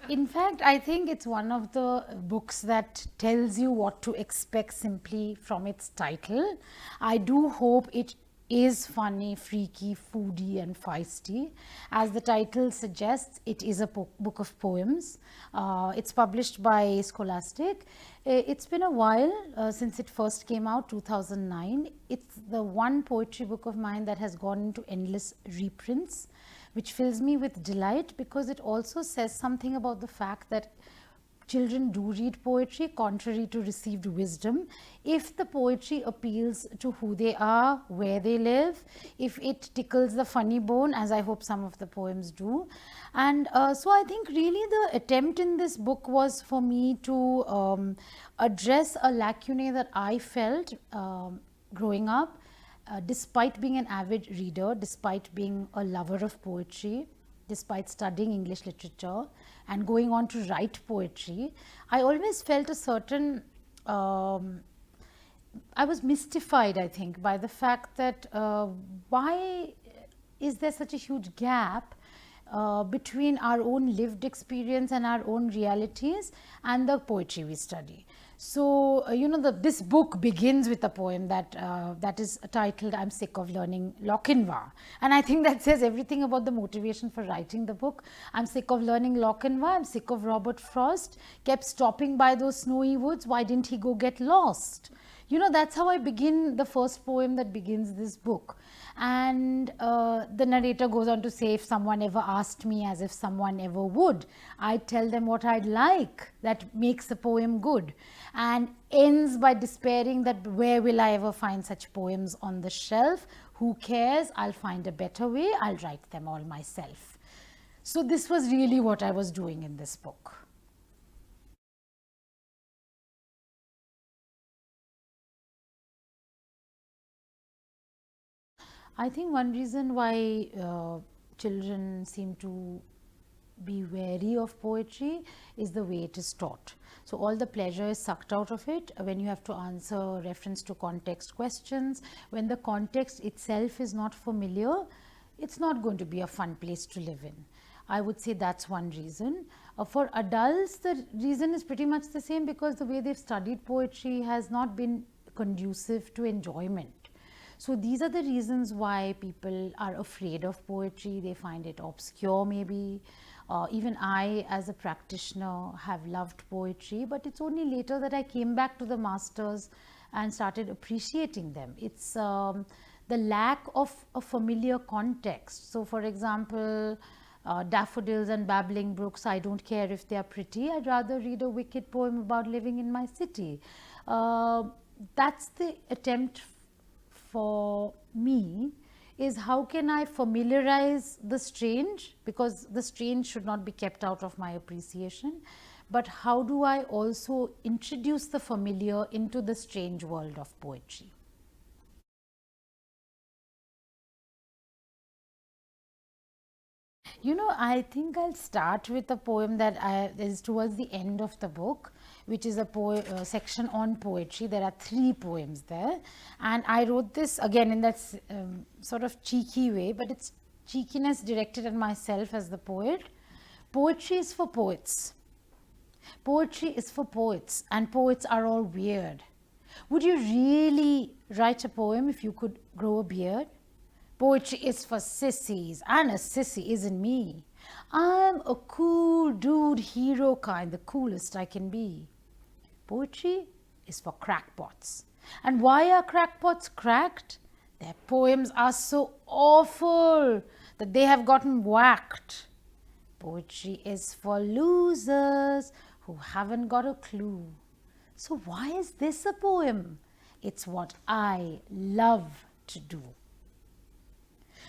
In fact, I think it's one of the books that tells you what to expect simply from its title. I do hope it is funny, freaky, foodie, and feisty. As the title suggests, it is a book of poems. It's published by Scholastic. It's been a while since it first came out, 2009. It's the one poetry book of mine that has gone into endless reprints, which fills me with delight because it also says something about the fact that children do read poetry contrary to received wisdom if the poetry appeals to who they are, where they live, if it tickles the funny bone, as I hope some of the poems do. And so I think really the attempt in this book was for me to address a lacunae that I felt growing up. Despite being an avid reader, despite being a lover of poetry, despite studying English literature and going on to write poetry, I always felt a certain, I was mystified, I think, by the fact that why is there such a huge gap between our own lived experience and our own realities and the poetry we study. So, this book begins with a poem that is titled "I'm Sick of Learning Lochinvar," and I think that says everything about the motivation for writing the book. I'm sick of learning Lochinvar. I'm sick of Robert Frost. Kept stopping by those snowy woods. Why didn't he go get lost? That's how I begin the first poem that begins this book. And the narrator goes on to say, if someone ever asked me, as if someone ever would, I'd tell them what I'd like. That makes the poem good. And ends by despairing that where will I ever find such poems on the shelf? Who cares? I'll find a better way. I'll write them all myself. So this was really what I was doing in this book. I think one reason why children seem to be wary of poetry is the way it is taught. So all the pleasure is sucked out of it when you have to answer reference to context questions. When the context itself is not familiar, it's not going to be a fun place to live in. I would say that's one reason. For adults, the reason is pretty much the same, because the way they've studied poetry has not been conducive to enjoyment. So these are the reasons why people are afraid of poetry. They find it obscure maybe. Even I, as a practitioner, have loved poetry, but it's only later that I came back to the masters and started appreciating them. It's the lack of a familiar context. So for example, daffodils and babbling brooks, I don't care if they are pretty. I'd rather read a wicked poem about living in my city. That's the attempt for me, is how can I familiarize the strange, because the strange should not be kept out of my appreciation, but how do I also introduce the familiar into the strange world of poetry? I think I'll start with a poem that is towards the end of the book, which is a section on poetry. There are 3 poems there, and I wrote this again in that sort of cheeky way, but it's cheekiness directed at myself as the poet. Poetry is for poets. Poetry is for poets, and poets are all weird. Would you really write a poem if you could grow a beard? Poetry is for sissies, and a sissy isn't me. I'm a cool dude, hero kind, the coolest I can be. Poetry is for crackpots. And why are crackpots cracked? Their poems are so awful that they have gotten whacked. Poetry is for losers who haven't got a clue. So why is this a poem? It's what I love to do.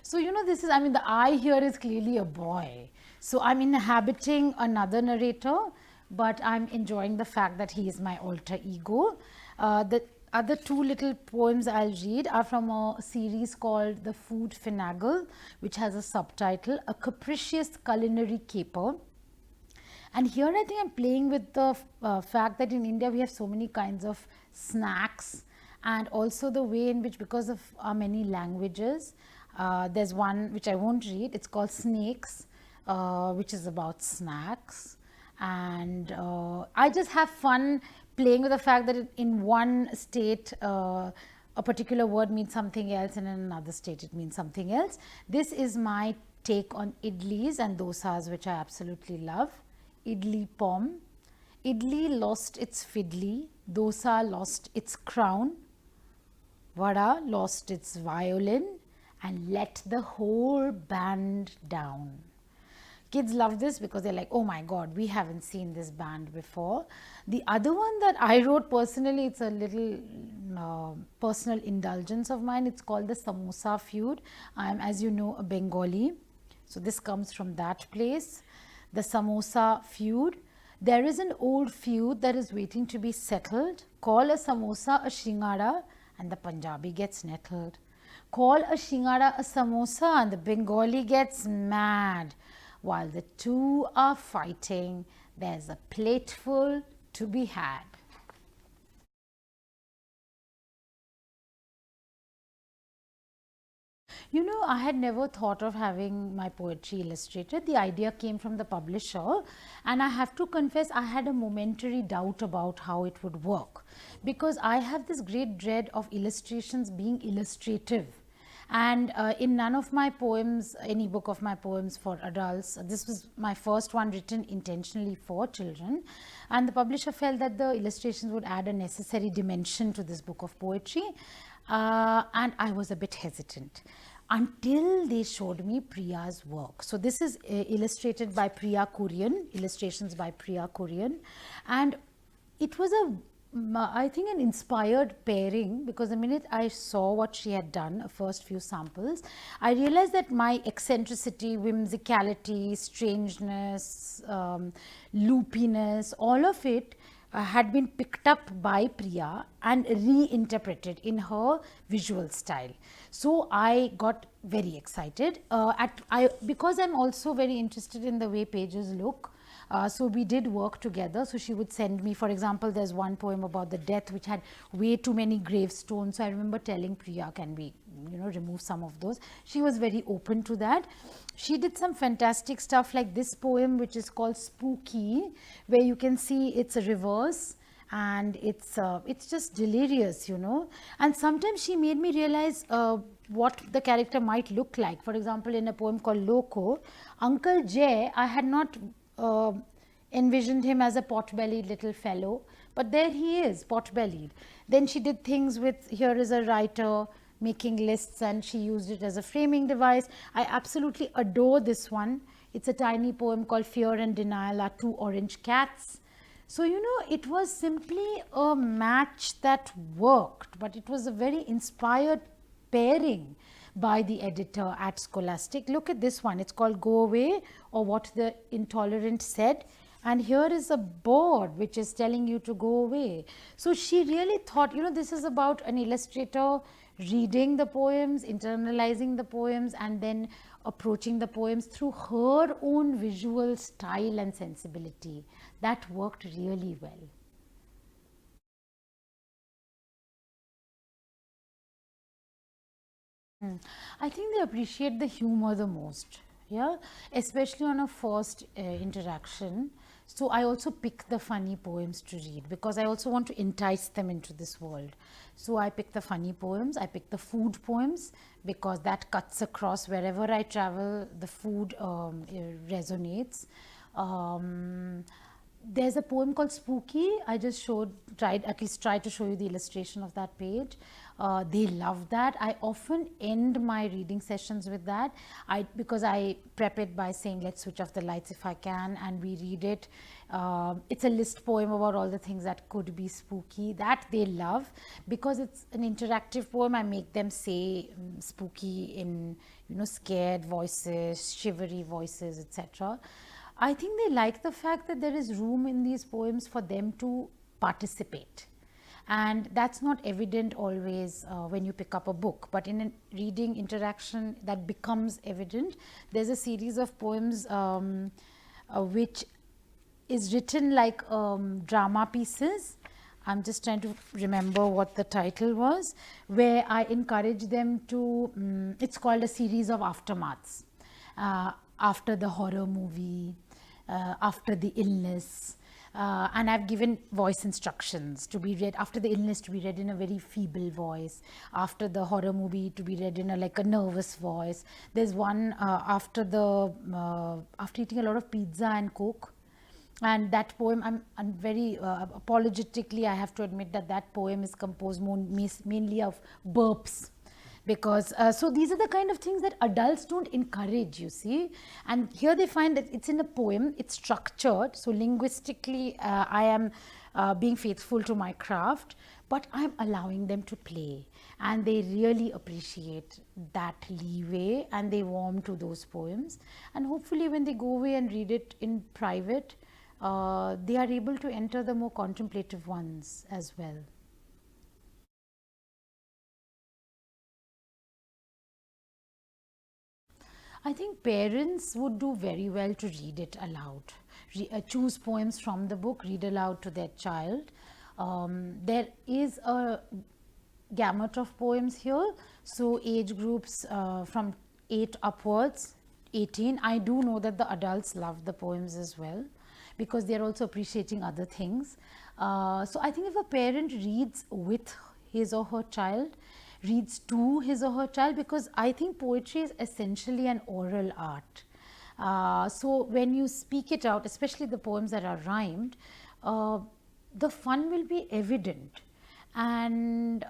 So, this is, the I here is clearly a boy. So, I'm inhabiting another narrator, but I'm enjoying the fact that he is my alter ego. The other 2 little poems I'll read are from a series called The Food Finagle, which has a subtitle, A Capricious Culinary Caper. And here I think I'm playing with the fact that in India we have so many kinds of snacks, and also the way in which, because of our many languages, there's one which I won't read. It's called Snakes, which is about snacks. and I just have fun playing with the fact that in one state a particular word means something else, and in another state it means something else. This is my take on idlis and dosas, which I absolutely love. Idli pom. Idli lost its fiddly, dosa lost its crown, vada lost its violin, and let the whole band down. Kids love this because they're like, oh my god, we haven't seen this band before. The other one that I wrote personally, it's a little personal indulgence of mine. It's called the Samosa Feud. I'm, as you know, a Bengali, so this comes from that place. The Samosa Feud. There is an old feud that is waiting to be settled. Call a samosa a shingara and the Punjabi gets nettled. Call a shingara a samosa and the Bengali gets mad. While the two are fighting, there's a plateful to be had. You know, I had never thought of having my poetry illustrated. The idea came from the publisher, and I have to confess, I had a momentary doubt about how it would work, because I have this great dread of illustrations being illustrative. And in none of my poems, any book of my poems for adults, this was my first one written intentionally for children, and the publisher felt that the illustrations would add a necessary dimension to this book of poetry, and I was a bit hesitant until they showed me Priya's work. So this is illustrated by Priya Kurian, illustrations by Priya Kurian, and it was I think an inspired pairing, because the minute I saw what she had done, first few samples, I realized that my eccentricity, whimsicality, strangeness, loopiness, all of it had been picked up by Priya and reinterpreted in her visual style. So I got very excited because I'm also very interested in the way pages look. So we did work together. So she would send me, for example, there's one poem about the death which had way too many gravestones. So I remember telling Priya, can we, remove some of those? She was very open to that. She did some fantastic stuff like this poem, which is called Spooky, where you can see it's a reverse, and it's just delirious, and sometimes she made me realize what the character might look like. For example, in a poem called Loco, Uncle Jay, I had not envisioned him as a pot-bellied little fellow, but there he is, pot-bellied. Then she did things with, here is a writer making lists, and she used it as a framing device. I absolutely adore this one. It's a tiny poem called Fear and Denial Are Two Orange Cats. So, it was simply a match that worked, but it was a very inspired pairing by the editor at Scholastic. Look at this one. It's called Go Away, or What the Intolerant Said. And here is a board which is telling you to go away. So she really thought, this is about an illustrator reading the poems, internalizing the poems, and then approaching the poems through her own visual style and sensibility. That worked really well. I think they appreciate the humor the most, yeah, especially on a first interaction. So I also pick the funny poems to read because I also want to entice them into this world. So I pick the funny poems, I pick the food poems because that cuts across wherever I travel, the food resonates. There's a poem called Spooky. I just tried to show you the illustration of that page. They love that. I often end my reading sessions with that, because I prep it by saying, let's switch off the lights if I can, and we read it. It's a list poem about all the things that could be spooky. That they love because it's an interactive poem. I make them say spooky in, scared voices, shivery voices, etc. I think they like the fact that there is room in these poems for them to participate. And that's not evident always when you pick up a book, but in a reading interaction that becomes evident. There's a series of poems which is written like drama pieces. I'm just trying to remember what the title was, where I encourage them to, it's called a series of aftermaths. After the horror movie, after the illness. And I've given voice instructions to be read after the illness, to be read in a very feeble voice, after the horror movie to be read in a like a nervous voice. There's one after eating a lot of pizza and coke, and that poem, I'm very apologetically, I have to admit that that poem is composed mainly of burps, because so these are the kind of things that adults don't encourage, you see. And here they find that it's in a poem, it's structured, so linguistically I am being faithful to my craft, but I'm allowing them to play, and they really appreciate that leeway, and they warm to those poems. And hopefully when they go away and read it in private, they are able to enter the more contemplative ones as well. I think parents would do very well to read it aloud. Choose poems from the book, read aloud to their child. There is a gamut of poems here, so age groups from 8 upwards, 18. I do know that the adults love the poems as well, because they are also appreciating other things. So I think if a parent reads with his or her child, reads to his or her child, because I think poetry is essentially an oral art. So when you speak it out, especially the poems that are rhymed, the fun will be evident, and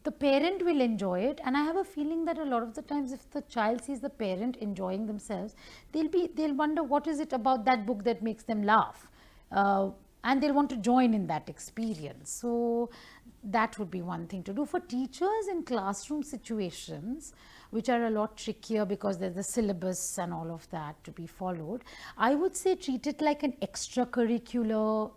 the parent will enjoy it. And I have a feeling that a lot of the times, if the child sees the parent enjoying themselves, they'll wonder what is it about that book that makes them laugh, and they'll want to join in that experience. So that would be one thing to do. For teachers in classroom situations, which are a lot trickier because there's the syllabus and all of that to be followed, I would say treat it like an extracurricular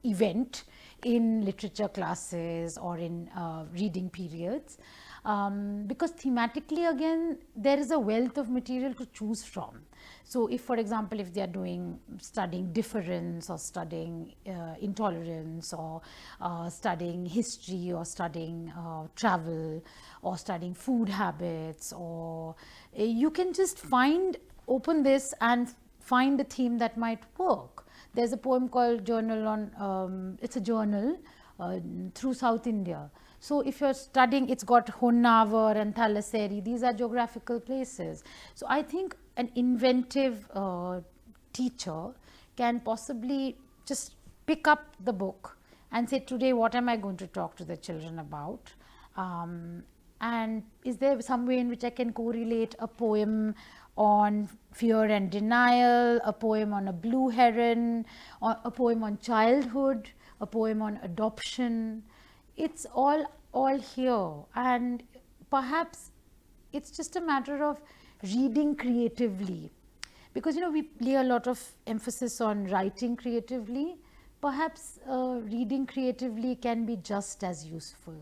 event in literature classes or in reading periods, because thematically, again, there is a wealth of material to choose from. So if, for example, if they are studying difference, or studying intolerance, or studying history, or studying travel, or studying food habits, or you can just open this and find a theme that might work. There's a poem called Journal on, it's a journal through South India. So if you're studying, it's got Honavar and Thalassery, these are geographical places. So I think an inventive teacher can possibly just pick up the book and say, today what am I going to talk to the children about? And is there some way in which I can correlate a poem on fear and denial, a poem on a blue heron, or a poem on childhood, a poem on adoption? It's all here, and perhaps it's just a matter of reading creatively, because we lay a lot of emphasis on writing creatively. Perhaps reading creatively can be just as useful.